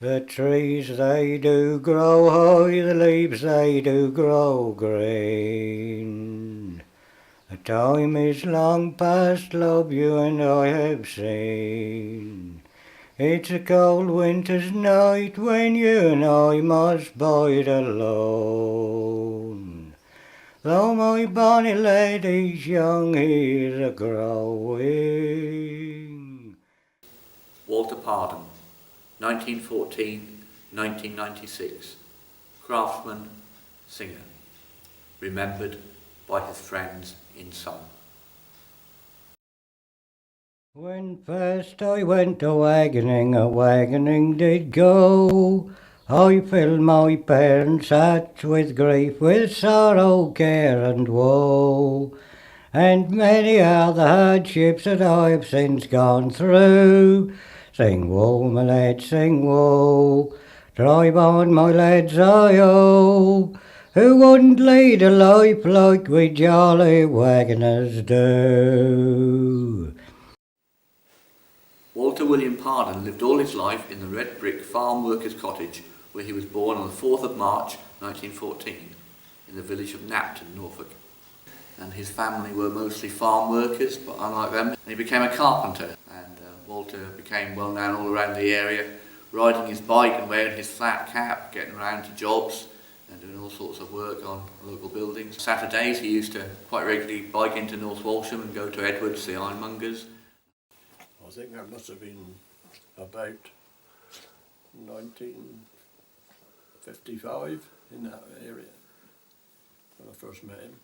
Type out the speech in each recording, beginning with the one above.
The trees they do grow high, the leaves they do grow green. The time is long past, love, you and I have seen. It's a cold winter's night when you and I must bide alone. Though my bonny lady's young, he's a growing. Walter Pardon, 1914-1996, craftsman, singer, remembered by his friends in song. When first I went a-wagoning did go. I filled my parents' hats with grief, with sorrow, care and woe. And many are the hardships that I have since gone through. Sing woe, my lads, sing woe. Drive on, my lads, I-O. Who wouldn't lead a life like we jolly wagoners do? Walter William Pardon lived all his life in the red brick farm workers' cottage where he was born on the 4th of March 1914 in the village of Knapton, Norfolk. And his family were mostly farm workers, but unlike them, he became a carpenter. And Walter became well known all around the area, riding his bike and wearing his flat cap, getting around to jobs and doing all sorts of work on local buildings. Saturdays he used to quite regularly bike into North Walsham and go to Edwards, the ironmongers. I think that must have been about 1955 in that area when I first met him.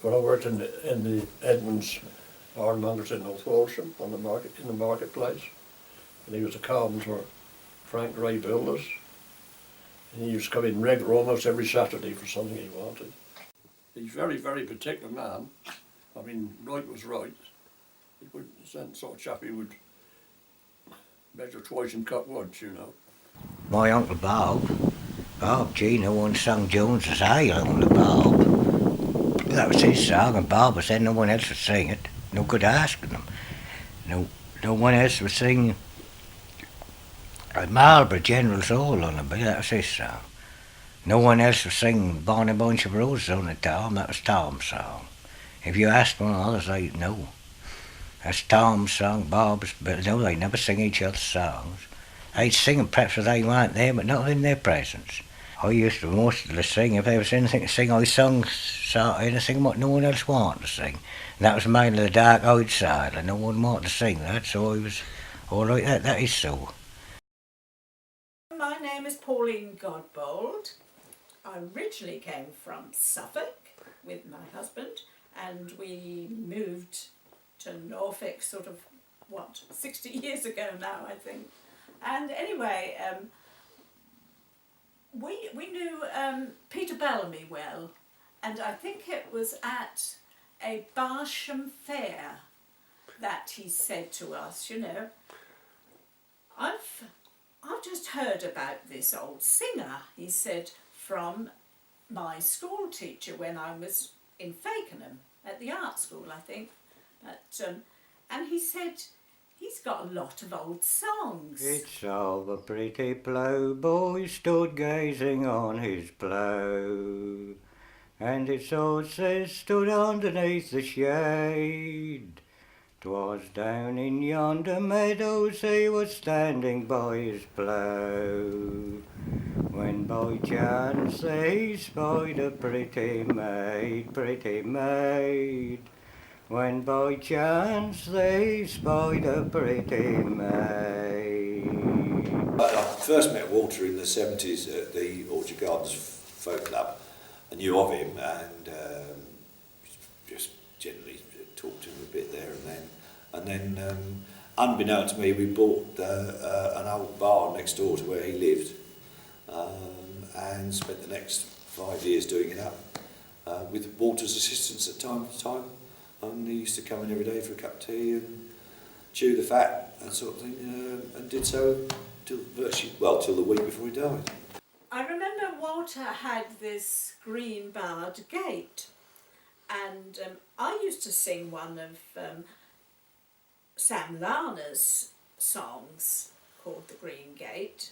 When I worked in the Edmonds ironmongers in North Walsham on the market in the marketplace, and he was a carpenter for Frank Gray Builders, and he used to come in regular almost every Saturday for something he wanted. He's a very, very particular man. I mean, right was right. He's that sort of chap who would measure twice and cut once, you know. My Uncle Bob Gino once sung Jones's Isle on the Bob. That was his song, and Bob said no one else would sing it. No good asking him. No one else would sing Marlborough General's All on it, but that was his song. No one else would sing Born a Bunch of Roses on it, Tom. That was Tom's song. If you asked one of the others, they'd know. That's Tom's song, Bob's, but no, they never sing each other's songs. They'd sing them perhaps if they weren't there, but not in their presence. I used to mostly sing, if there was anything to sing, I sung anything what no one else wanted to sing. And that was mainly the Dark Eyed Side, and no one wanted to sing that, so I was all right, that is so. My name is Pauline Godbold. I originally came from Suffolk with my husband, and we moved to Norfolk sort of, 60 years ago now, I think. And anyway, we knew Peter Bellamy well, and I think it was at a Walsham fair that he said to us, you know, I've just heard about this old singer, he said, from my school teacher when I was in Fakenham at the art school, I think. And he said he's got a lot of old songs. It's all the pretty ploughboy stood gazing on his plough, and his horses stood underneath the shade. 'Twas down in yonder meadows he was standing by his plough, when by chance he spied a pretty maid. When by chance they spied a pretty maid. I first met Walter in the 70s at the Orchard Gardens Folk Club. I knew of him and just generally talked to him a bit there and then. And then, unbeknownst to me, we bought an old barn next door to where he lived and spent the next 5 years doing it up with Walter's assistance at time to time. And he used to come in every day for a cup of tea and chew the fat, that sort of thing, and did so till the week before he died. I remember Walter had this green barred gate, and I used to sing one of Sam Larner's songs called The Green Gate,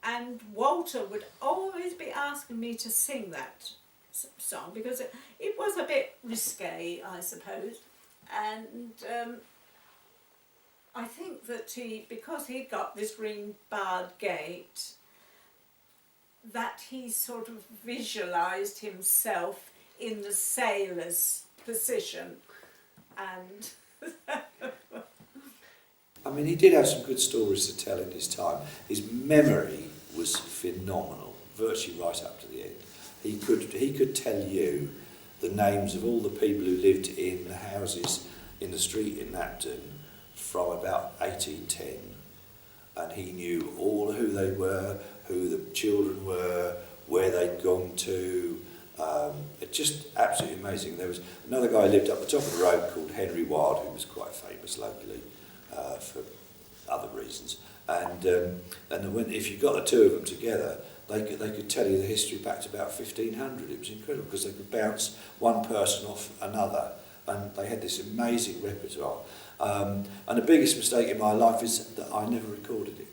and Walter would always be asking me to sing that song because it was a bit risque, I suppose, and I think that because he'd got this green barred gate, that he sort of visualised himself in the sailor's position, and I mean, he did have some good stories to tell in his time. His memory was phenomenal, virtually right up to the end. He could tell you the names of all the people who lived in the houses in the street in Napton from about 1810, and he knew all who they were, who the children were, where they'd gone to. It's just absolutely amazing. There was another guy who lived up the top of the road called Henry Wild, who was quite famous locally for other reasons. And when, if you got the two of them together, they could tell you the history back to about 1500. It was incredible because they could bounce one person off another, and they had this amazing repertoire. And the biggest mistake in my life is that I never recorded it.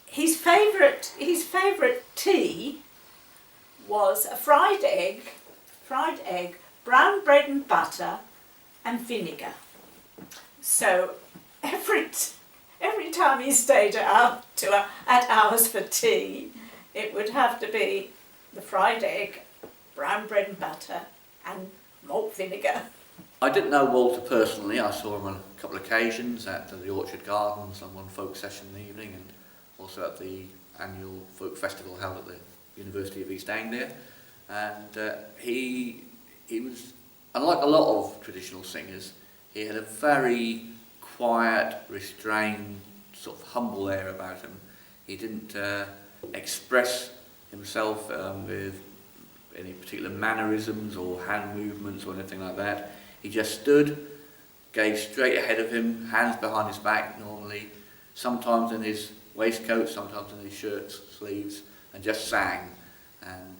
his favourite tea was a fried egg, brown bread and butter, and vinegar. So every time he stayed at ours for tea, it would have to be the fried egg, brown bread and butter, and malt vinegar. I didn't know Walter personally. I saw him on a couple of occasions at the Orchard Gardens on one folk session in the evening, and also at the annual folk festival held at the University of East Anglia. And he was, unlike a lot of traditional singers, he had a very quiet, restrained, sort of humble air about him. He didn't express himself with any particular mannerisms or hand movements or anything like that. He just stood, gazed straight ahead of him, hands behind his back normally, sometimes in his waistcoat, sometimes in his shirt sleeves, and just sang. And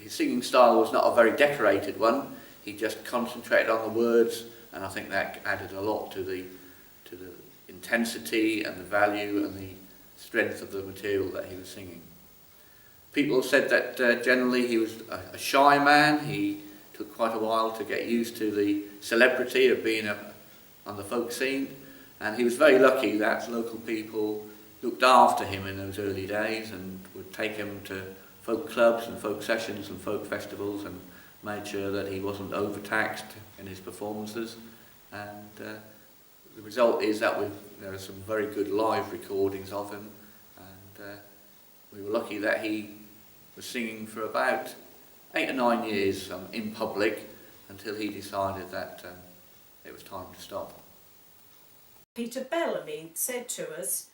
his singing style was not a very decorated one. He just concentrated on the words, and I think that added a lot to the intensity and the value and the strength of the material that he was singing. People said that generally he was a shy man. He took quite a while to get used to the celebrity of being on the folk scene, and he was very lucky that local people looked after him in those early days and would take him to folk clubs and folk sessions and folk festivals and made sure that he wasn't overtaxed in his performances. And the result is that there are some very good live recordings of him, and we were lucky that he was singing for about 8 or 9 years in public until he decided that it was time to stop. Peter Bellamy said to us,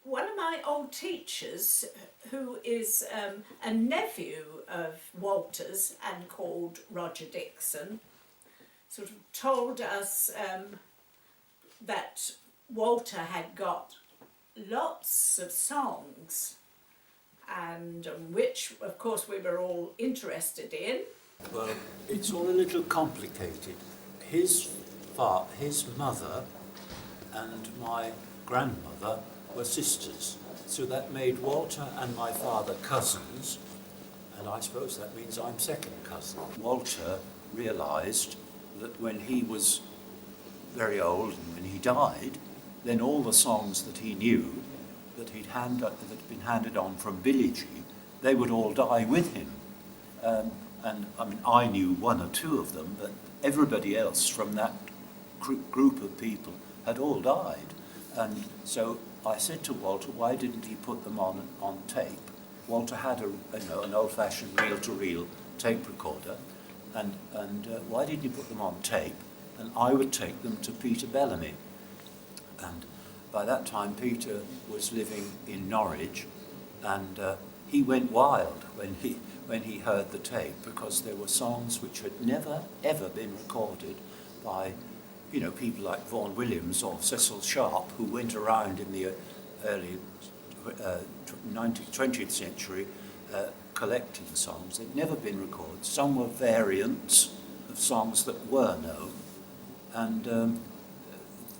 one of my old teachers, who is a nephew of Walter's and called Roger Dixon, sort of told us that Walter had got lots of songs, and which of course we were all interested in. Well, it's all a little complicated. His mother and my grandmother were sisters, so that made Walter and my father cousins, and I suppose that means I'm second cousin. Walter realised that when he was very old and when he died, then all the songs that he knew that that had been handed on from villagey, they would all die with him. And I mean, I knew one or two of them, but everybody else from that group of people had all died. And so I said to Walter, why didn't he put them on tape? Walter had an old-fashioned reel-to-reel tape recorder, and why didn't he put them on tape? And I would take them to Peter Bellamy. And by that time, Peter was living in Norwich, and he went wild when he heard the tape, because there were songs which had never ever been recorded by, people like Vaughan Williams or Cecil Sharp, who went around in the early 20th century collecting songs. They'd never been recorded. Some were variants of songs that were known, And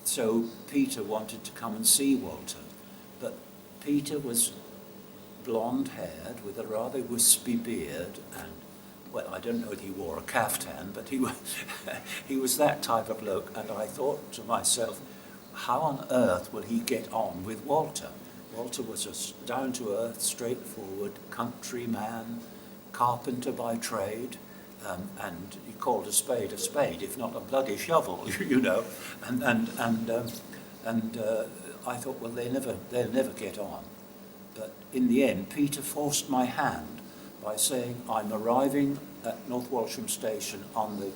so Peter wanted to come and see Walter, but Peter was blonde-haired with a rather wispy beard, and, well, I don't know if he wore a caftan, but he was that type of bloke, and I thought to myself, how on earth will he get on with Walter? Walter was a down-to-earth, straightforward country man, carpenter by trade, and he called a spade, if not a bloody shovel, you know. And I thought, well, they'll never get on. But in the end, Peter forced my hand by saying, I'm arriving at North Walsham station on the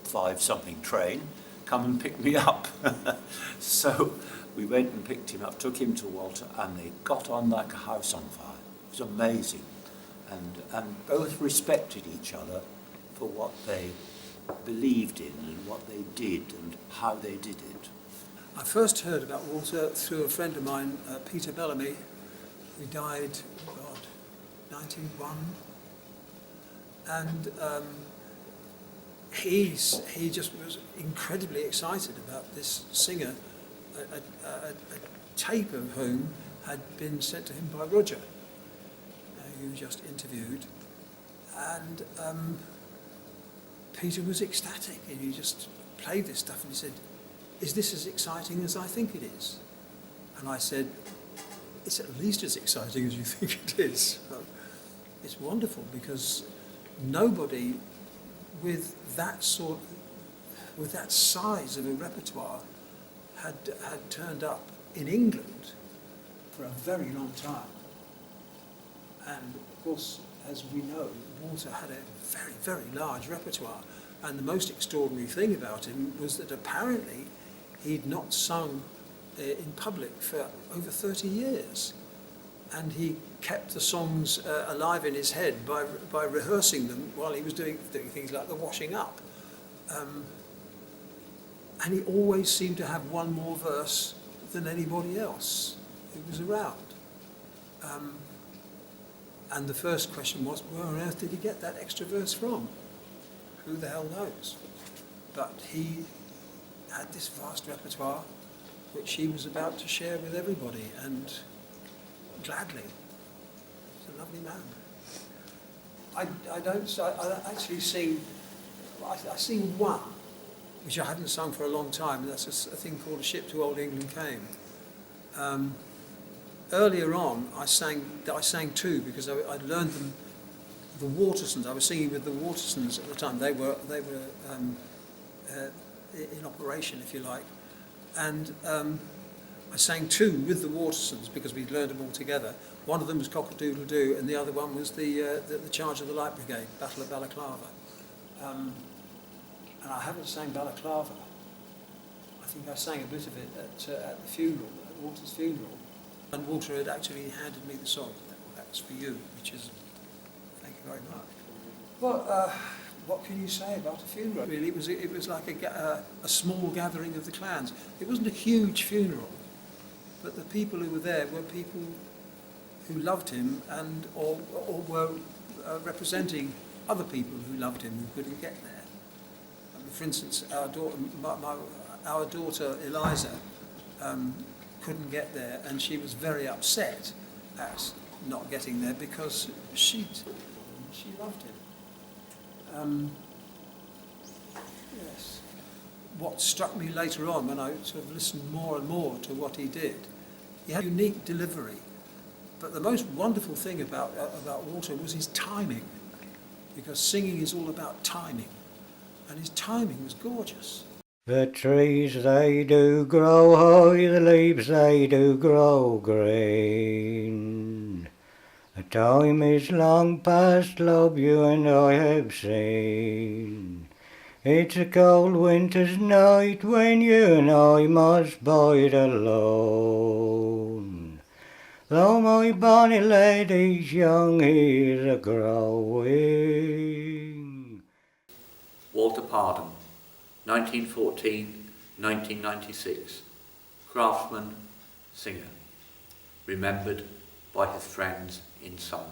5-something train, come and pick me up. So we went and picked him up, took him to Walter, and they got on like a house on fire. It was amazing. And both respected each other for what they believed in and what they did and how they did it. I first heard about Walter through a friend of mine, Peter Bellamy, who died, 91. And he just was incredibly excited about this singer, a tape of whom had been sent to him by Roger, who just interviewed. And Peter was ecstatic, and he just played this stuff and he said, is this as exciting as I think it is? And I said, it's at least as exciting as you think it is. It's wonderful because nobody with that size of a repertoire had turned up in England for a very long time. And of course, as we know, Walter had a very, very large repertoire. And the most extraordinary thing about him was that apparently he'd not sung in public for over 30 years. And he kept the songs alive in his head by rehearsing them while he was doing things like the washing up. And he always seemed to have one more verse than anybody else who was around. And the first question was, where on earth did he get that extra verse from? Who the hell knows? But he had this vast repertoire which he was about to share with everybody, and gladly. He's a lovely man. I actually sing, I sing one, which I haven't sung for a long time, and that's a thing called A Ship to Old England Came. Earlier on, I sang two because I'd learned them. The Watersons. I was singing with the Watersons at the time. They were in operation, if you like, and I sang two with the Watersons because we'd learned them all together. One of them was Cock-a-doodle-doo, and the other one was the Charge of the Light Brigade, Battle of Balaclava. And I haven't sang Balaclava. I think I sang a bit of it at the funeral, at Walter's funeral. And Walter had actually handed me the song. That's for you, which is, thank you very much. Well, what can you say about a funeral? Really, it was like a small gathering of the clans. It wasn't a huge funeral, but the people who were there were people who loved him and or were representing other people who loved him who couldn't get there. For instance, our daughter Eliza couldn't get there, and she was very upset at not getting there because she loved him. Yes. What struck me later on when I sort of listened more and more to what he did, he had a unique delivery. But the most wonderful thing about Walter was his timing, because singing is all about timing, and his timing was gorgeous. The trees they do grow high, the leaves they do grow green. A time is long past, love, you and I have seen. It's a cold winter's night when you and I must bide alone. Though my bonny lady's young, he's a growing. Walter Pardon, 1914-1996. Craftsman, singer. Remembered by his friends in song.